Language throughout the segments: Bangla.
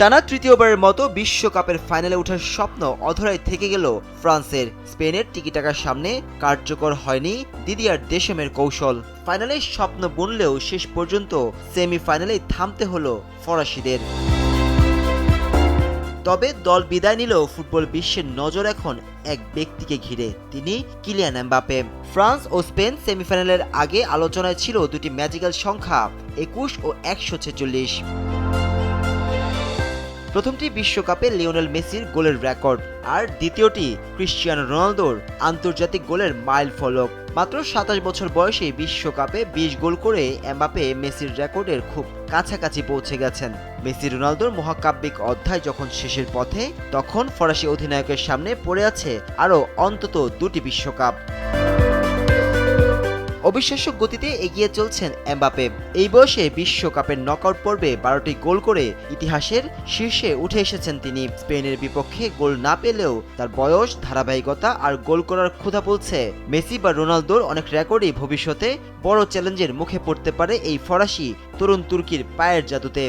টানা তৃতীয়বারের মতো বিশ্বকাপের ফাইনালে ওঠার স্বপ্ন অধরাই থেকে গেল ফ্রান্সের। স্পেনের টিকিটাকার সামনে কার্যকর হয়নি দিদিয়ার দেশমের কৌশল। ফাইনালে স্বপ্ন বুনলেও শেষ পর্যন্ত সেমিফাইনালেই থামতে হলো ফরাসিদের। তবে দল বিদায় নিলেও ফুটবল বিশ্বের নজর এখন এক ব্যক্তিকে ঘিরে, তিনি কিলিয়ান এমবাপে। ফ্রান্স ও স্পেন সেমিফাইনালের আগে আলোচনায় ছিল দুটি ম্যাজিক্যাল সংখ্যা 21 ও 146। প্রথমটি বিশ্বকাপে লিওনেল মেসির গোলের রেকর্ড, আর দ্বিতীয়টি ক্রিশ্চিয়ানো রোনালদোর আন্তর্জাতিক গোলের মাইল ফলক। মাত্র 27 বছর বয়সে বিশ্বকাপে 20 গোল করে এমবাপে মেসির রেকর্ডের খুব কাছাকাছি পৌঁছে গেছেন। মেসি রোনালদোর মহাকাব্যিক অধ্যায় যখন শেষের পথে, তখন ফরাসি অধিনায়কের সামনে পড়ে আছে আরও অন্তত দুটি বিশ্বকাপ। অবিশ্বাস্য গতিতে এগিয়ে চলছেন এমবাপে। এই বয়সে বিশ্বকাপের নকআউট পর্বে 12টি গোল করে ইতিহাসের শীর্ষে উঠে এসেছেন তিনি। স্পেনের বিপক্ষে গোল না পেলেও তার বয়স, ধারাবাহিকতা আর গোল করার ক্ষুধা বলছে মেসি বা রোনালদোর অনেক রেকর্ডই ভবিষ্যতে বড় চ্যালেঞ্জের মুখে পড়তে পারে এই ফরাসি তরুণ তুর্কির পায়ের জাদুতে।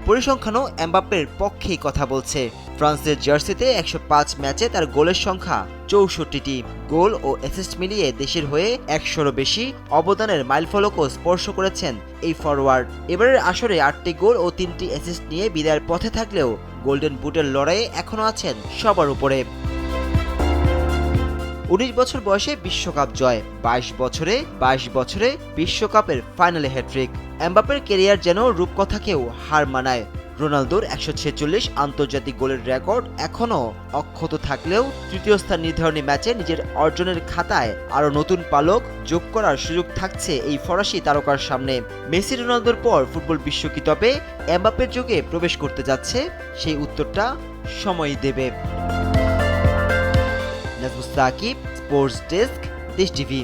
পরিসংখ্যানও এমবাপ্পের পক্ষেই কথা বলছে। ফ্রান্সের জার্সিতে 105 ম্যাচে তার গোলের সংখ্যা 64টি। গোল ও অ্যাসিস্ট মিলিয়ে দেশের হয়ে 100রও বেশি অবদানের মাইলফলকও স্পর্শ করেছেন এই ফরওয়ার্ড। এবারের আসরে 8টি গোল ও 3টি অ্যাসিস্ট নিয়ে বিদায়ের পথে থাকলেও গোল্ডেন বুটের লড়াইয়ে এখনও আছেন সবার উপরে। 19 বছর বয়সে বিশ্বকাপ জয়, 22 বছরে বিশ্বকাপের ফাইনালে হ্যাট্রিক। এমবাপ্পের ক্যারিয়ার যেন রূপকথাকেও হার মানায়। রোনালদোর 146 আন্তর্জাতিক গোলের রেকর্ড এখনও অক্ষত থাকলেও তৃতীয় স্থান নির্ধারণী ম্যাচে নিজের অর্জনের খাতায় আরও নতুন পালক যোগ করার সুযোগ থাকছে এই ফরাসি তারকার সামনে। মেসি রোনালদোর পর ফুটবল বিশ্ব কি তবে এমবাপ্পের যুগে প্রবেশ করতে যাচ্ছে? সেই উত্তরটা সময়ই দেবে। নাজমুস সাকিব, স্পোর্টস ডেস্ক, দেশ টিভি।